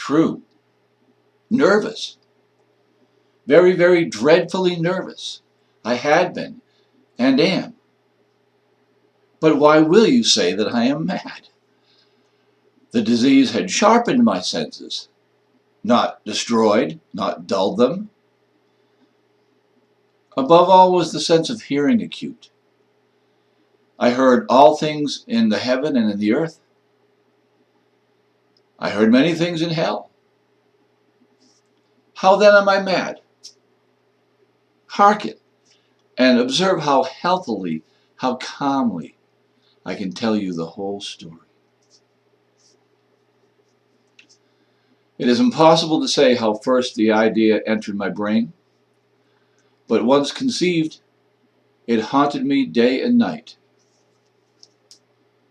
True. Nervous. Very, very dreadfully nervous. I had been, and am. But why will you say that I am mad? The disease had sharpened my senses, not destroyed, not dulled them. Above all was the sense of hearing acute. I heard all things in the heaven and in the earth. I heard many things in hell. How then am I mad? Hearken, and observe how healthily, how calmly I can tell you the whole story. It is impossible to say how first the idea entered my brain, but once conceived, it haunted me day and night.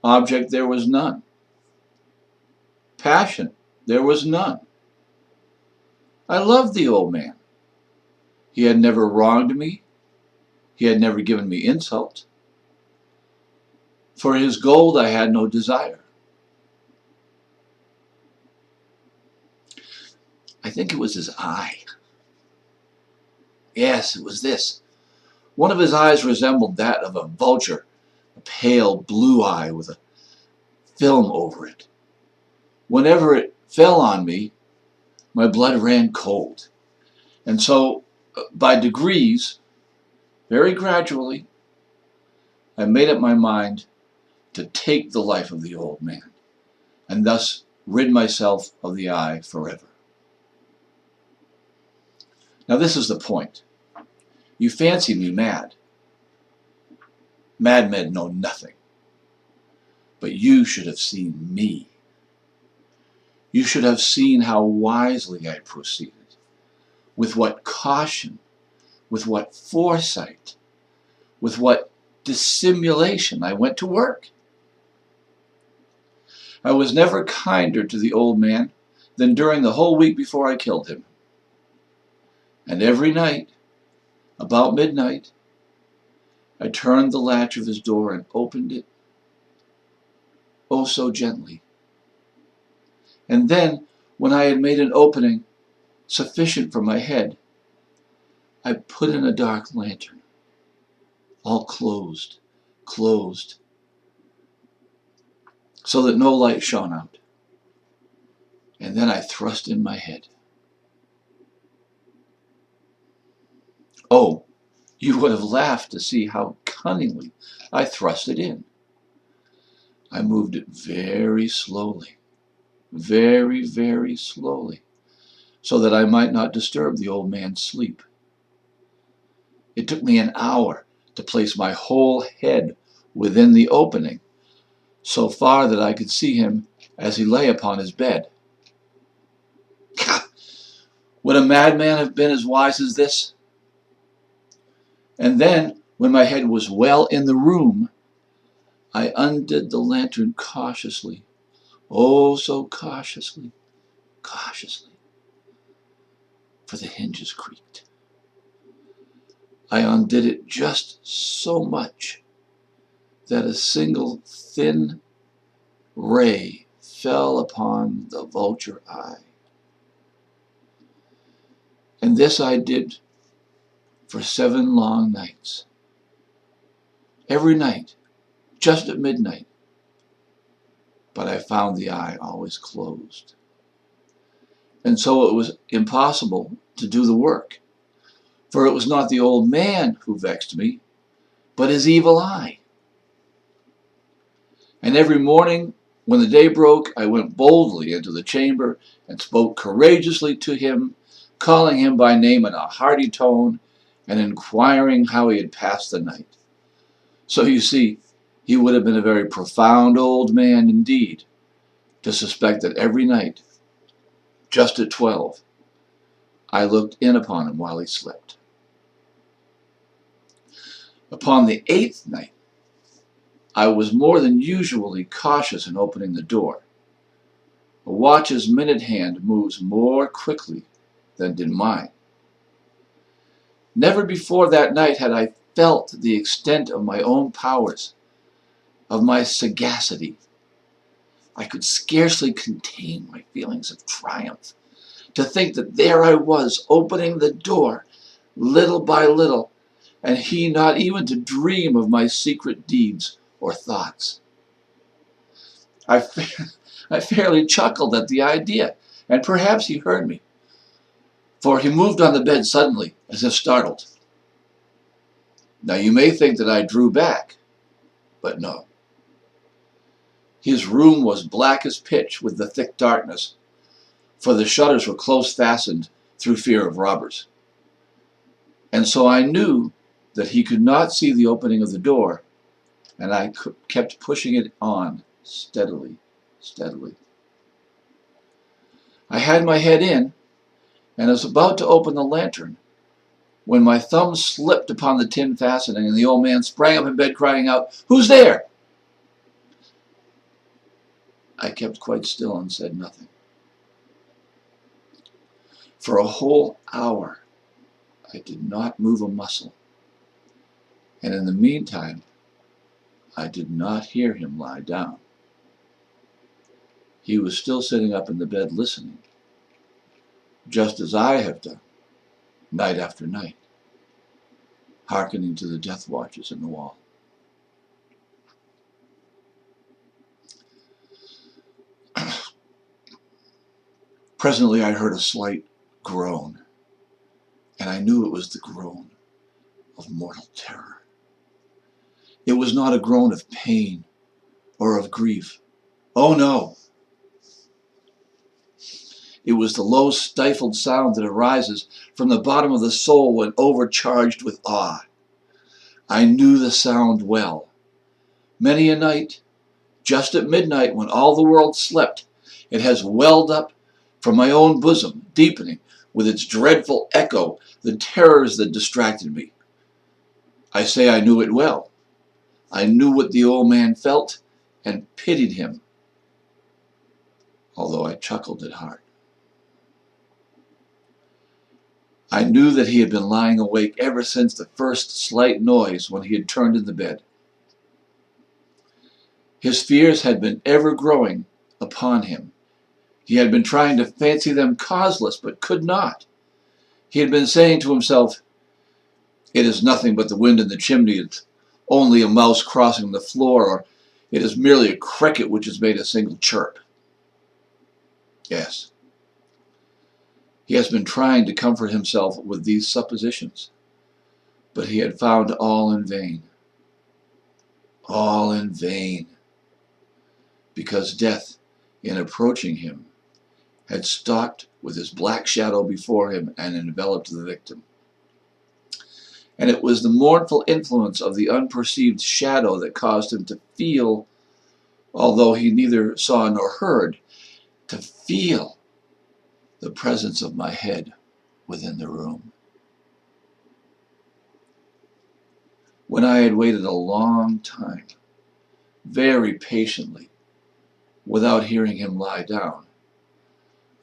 Object there was none. Passion there was none. I loved the old man. He had never wronged me. He had never given me insult. For his gold I had no desire. I think it was his eye. Yes, it was this. One of his eyes resembled that of a vulture, a pale blue eye with a film over it. Whenever it fell on me, my blood ran cold. And so, by degrees, very gradually, I made up my mind to take the life of the old man, and thus rid myself of the eye forever. Now this is the point. You fancy me mad. Madmen know nothing. But you should have seen me. You should have seen how wisely I proceeded, with what caution, with what foresight, with what dissimulation I went to work. I was never kinder to the old man than during the whole week before I killed him. And every night, about midnight, I turned the latch of his door and opened it, oh so gently. And then, when I had made an opening sufficient for my head, I put in a dark lantern, all closed, so that no light shone out. And then I thrust in my head. Oh, you would have laughed to see how cunningly I thrust it in. I moved it very slowly, very, very slowly, so that I might not disturb the old man's sleep. It took me an hour to place my whole head within the opening, so far that I could see him as he lay upon his bed. Would a madman have been as wise as this? And then, when my head was well in the room, I undid the lantern cautiously, oh so cautiously, for the hinges creaked. I undid it just so much that a single thin ray fell upon the vulture eye. And this I did for 7 long nights. Every night, just at midnight. But I found the eye always closed. And so it was impossible to do the work. For it was not the old man who vexed me, but his evil eye. And every morning, when the day broke, I went boldly into the chamber and spoke courageously to him, calling him by name in a hearty tone, and inquiring how he had passed the night. So you see, he would have been a very profound old man indeed, to suspect that every night, just at 12, I looked in upon him while he slept. Upon the 8th night, I was more than usually cautious in opening the door. A watch's minute hand moves more quickly than did mine. Never before that night had I felt the extent of my own powers, of my sagacity. I could scarcely contain my feelings of triumph. To think that there I was, opening the door, little by little, and he not even to dream of my secret deeds or thoughts. I fairly chuckled at the idea, and perhaps he heard me, for he moved on the bed suddenly, as if startled. Now you may think that I drew back, but no. His room was black as pitch with the thick darkness, for the shutters were close fastened through fear of robbers. And so I knew that he could not see the opening of the door, and I kept pushing it on steadily, steadily. I had my head in, and was about to open the lantern, when my thumb slipped upon the tin fastening, and the old man sprang up in bed, crying out, "Who's there?" I kept quite still and said nothing. For a whole hour, I did not move a muscle, and in the meantime, I did not hear him lie down. He was still sitting up in the bed listening, just as I have done, night after night, hearkening to the death watches in the wall. Presently I heard a slight groan, and I knew it was the groan of mortal terror. It was not a groan of pain or of grief. Oh no! It was the low, stifled sound that arises from the bottom of the soul when overcharged with awe. I knew the sound well. Many a night, just at midnight when all the world slept, it has welled up from my own bosom, deepening with its dreadful echo the terrors that distracted me. I say I knew it well. I knew what the old man felt and pitied him, although I chuckled at heart. I knew that he had been lying awake ever since the first slight noise when he had turned in the bed. His fears had been ever growing upon him. He had been trying to fancy them causeless, but could not. He had been saying to himself, "It is nothing but the wind in the chimney. It's only a mouse crossing the floor, or it is merely a cricket which has made a single chirp." Yes. He has been trying to comfort himself with these suppositions, but he had found all in vain. All in vain. Because death, in approaching him, had stalked with his black shadow before him and enveloped the victim. And it was the mournful influence of the unperceived shadow that caused him to feel, although he neither saw nor heard, to feel the presence of my head within the room. When I had waited a long time, very patiently, without hearing him lie down,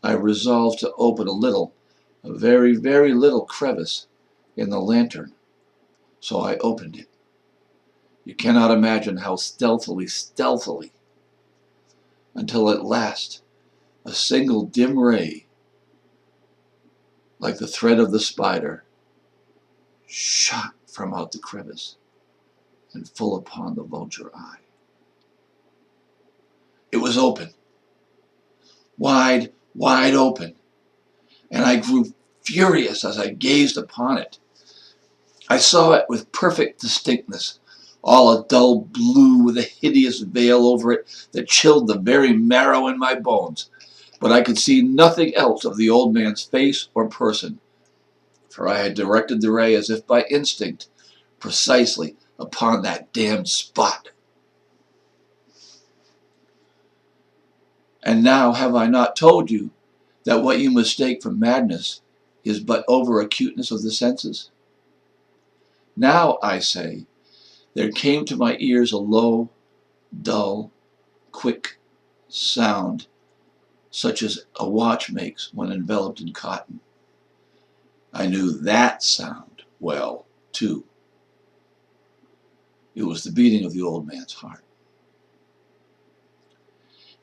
I resolved to open a very, very little crevice in the lantern. So I opened it. You cannot imagine how stealthily, until at last a single dim ray, like the thread of the spider, shot from out the crevice and full upon the vulture eye. It was open, wide, wide open, and I grew furious as I gazed upon it. I saw it with perfect distinctness, all a dull blue with a hideous veil over it that chilled the very marrow in my bones. But I could see nothing else of the old man's face or person, for I had directed the ray as if by instinct, precisely upon that damned spot. And now have I not told you that what you mistake for madness is but over-acuteness of the senses? Now, I say, there came to my ears a low, dull, quick sound, such as a watch makes when enveloped in cotton. I knew that sound well, too. It was the beating of the old man's heart.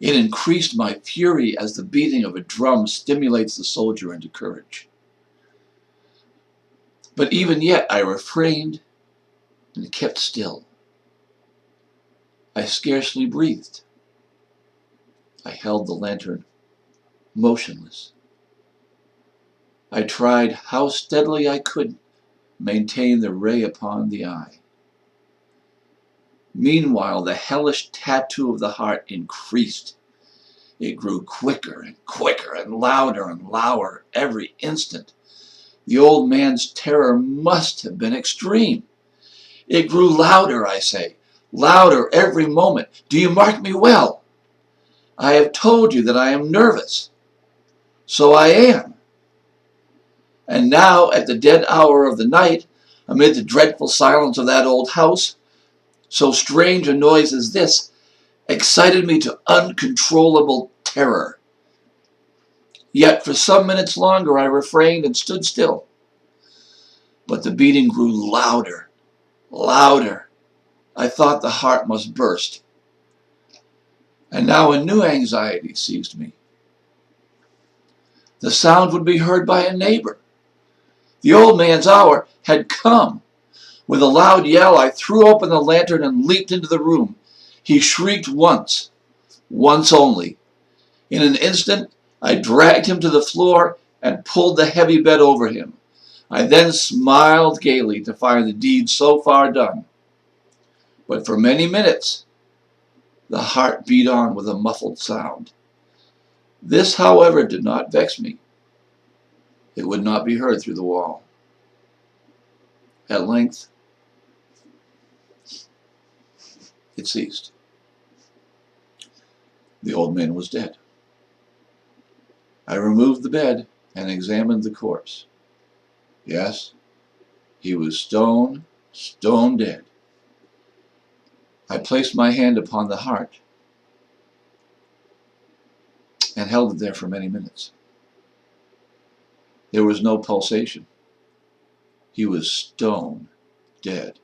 It increased my fury as the beating of a drum stimulates the soldier into courage. But even yet I refrained and kept still. I scarcely breathed. I held the lantern motionless. I tried how steadily I could maintain the ray upon the eye. Meanwhile, the hellish tattoo of the heart increased. It grew quicker and quicker and louder every instant. The old man's terror must have been extreme. It grew louder, I say, louder every moment. Do you mark me well? I have told you that I am nervous. So I am. And now, at the dead hour of the night, amid the dreadful silence of that old house, so strange a noise as this excited me to uncontrollable terror. Yet for some minutes longer I refrained and stood still. But the beating grew louder, louder. I thought the heart must burst. And now a new anxiety seized me. The sound would be heard by a neighbor. The old man's hour had come. With a loud yell, I threw open the lantern and leaped into the room. He shrieked once only. In an instant, I dragged him to the floor and pulled the heavy bed over him. I then smiled gaily to find the deed so far done. But for many minutes, the heart beat on with a muffled sound. This, however, did not vex me. It would not be heard through the wall. At length, it ceased. The old man was dead. I removed the bed and examined the corpse. Yes, he was stone dead. I placed my hand upon the heart and held it there for many minutes. There was no pulsation. He was stone dead.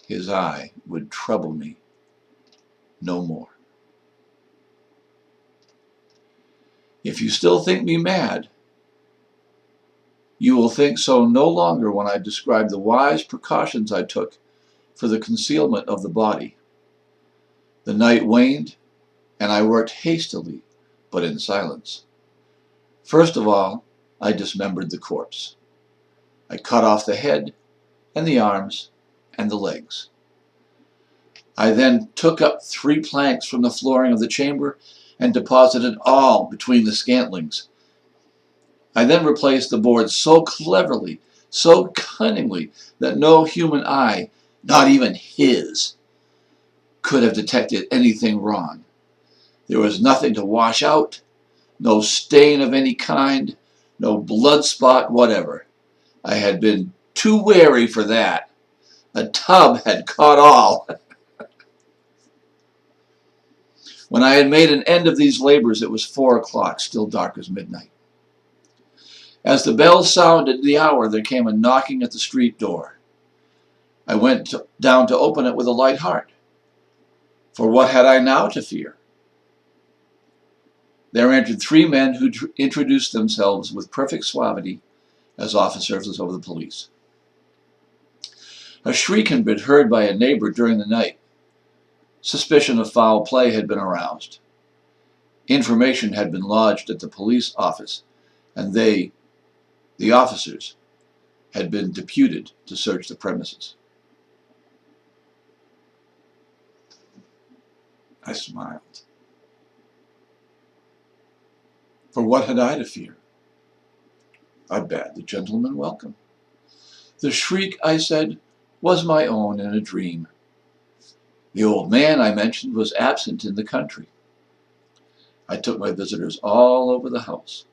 His eye would trouble me no more. If you still think me mad, you will think so no longer when I describe the wise precautions I took for the concealment of the body. The night waned, and I worked hastily, but in silence. First of all, I dismembered the corpse. I cut off the head and the arms and the legs. I then took up 3 planks from the flooring of the chamber and deposited all between the scantlings. I then replaced the boards so cleverly, so cunningly, that no human eye, not even his, could have detected anything wrong. There was nothing to wash out, no stain of any kind, no blood spot whatever. I had been too wary for that. A tub had caught all. When I had made an end of these labors, it was 4 o'clock, still dark as midnight. As the bell sounded the hour, there came a knocking at the street door. I went down to open it with a light heart. For what had I now to fear? There entered 3 men who introduced themselves with perfect suavity as officers of the police. A shriek had been heard by a neighbor during the night. Suspicion of foul play had been aroused. Information had been lodged at the police office, and they, the officers, had been deputed to search the premises. I smiled. For what had I to fear? I bade the gentleman welcome. The shriek, I said, was my own in a dream. The old man, I mentioned, was absent in the country. I took my visitors all over the house.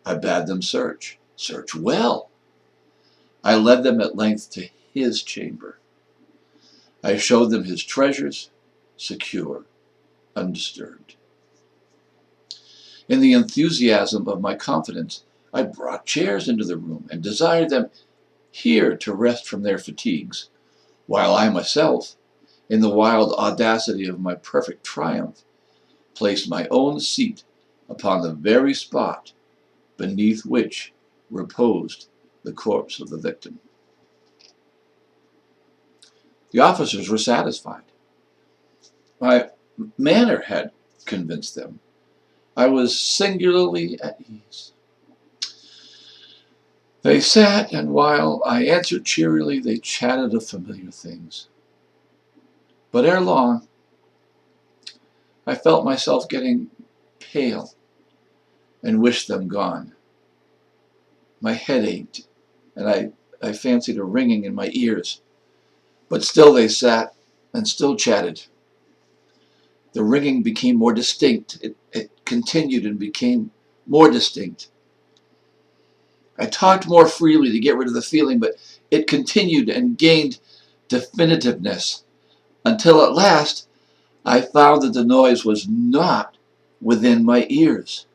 I bade them search well. I led them at length to his chamber. I showed them his treasures, secure, undisturbed. In the enthusiasm of my confidence, I brought chairs into the room and desired them here to rest from their fatigues, while I myself, in the wild audacity of my perfect triumph, placed my own seat upon the very spot beneath which reposed the corpse of the victim. The officers were satisfied. My manner had convinced them. I was singularly at ease. They sat, and while I answered cheerily, they chatted of familiar things. But ere long, I felt myself getting pale and wished them gone. My head ached, and I fancied a ringing in my ears. But still they sat and still chatted. The ringing became more distinct. It continued and became more distinct. I talked more freely to get rid of the feeling, but it continued and gained definitiveness until at last I found that the noise was not within my ears.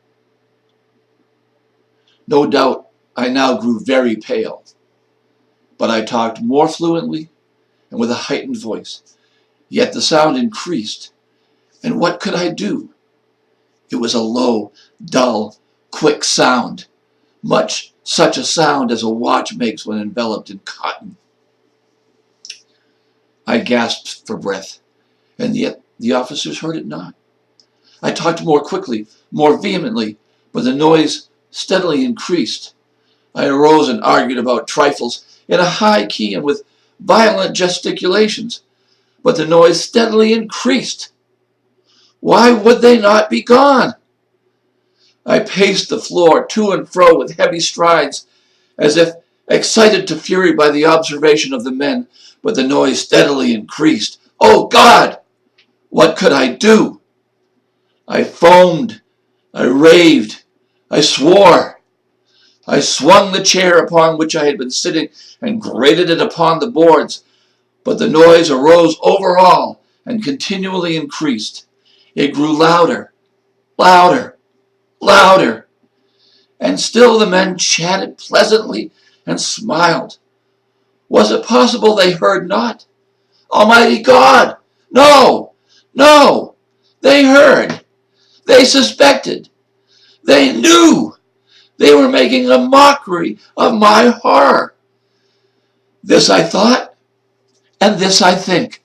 No doubt I now grew very pale, but I talked more fluently and with a heightened voice. Yet the sound increased, and what could I do? It was a low, dull, quick sound, much such a sound as a watch makes when enveloped in cotton. I gasped for breath, and yet the officers heard it not. I talked more quickly, more vehemently, but the noise steadily increased. I arose and argued about trifles in a high key and with violent gesticulations, but the noise steadily increased. Why would they not be gone? I paced the floor to and fro with heavy strides, as if excited to fury by the observation of the men, but the noise steadily increased. Oh God! What could I do? I foamed, I raved, I swore. I swung the chair upon which I had been sitting and grated it upon the boards, but the noise arose over all and continually increased. It grew louder, louder, louder, and still the men chatted pleasantly and smiled. Was it possible they heard not? Almighty God! No! No! They heard! They suspected! They knew! They were making a mockery of my horror. This I thought, and this I think.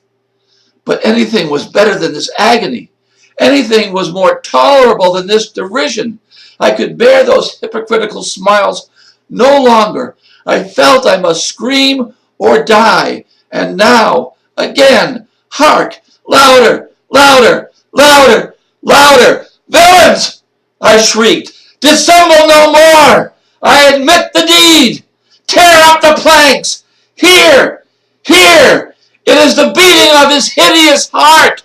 But anything was better than this agony. Anything was more tolerable than this derision. I could bear those hypocritical smiles no longer. I felt I must scream or die. And now, again, hark! Louder! Louder! Louder! Louder! Villains! I shrieked. Dissemble no more! I admit the deed! Tear up the planks! Here! Here! It is the beating of his hideous heart!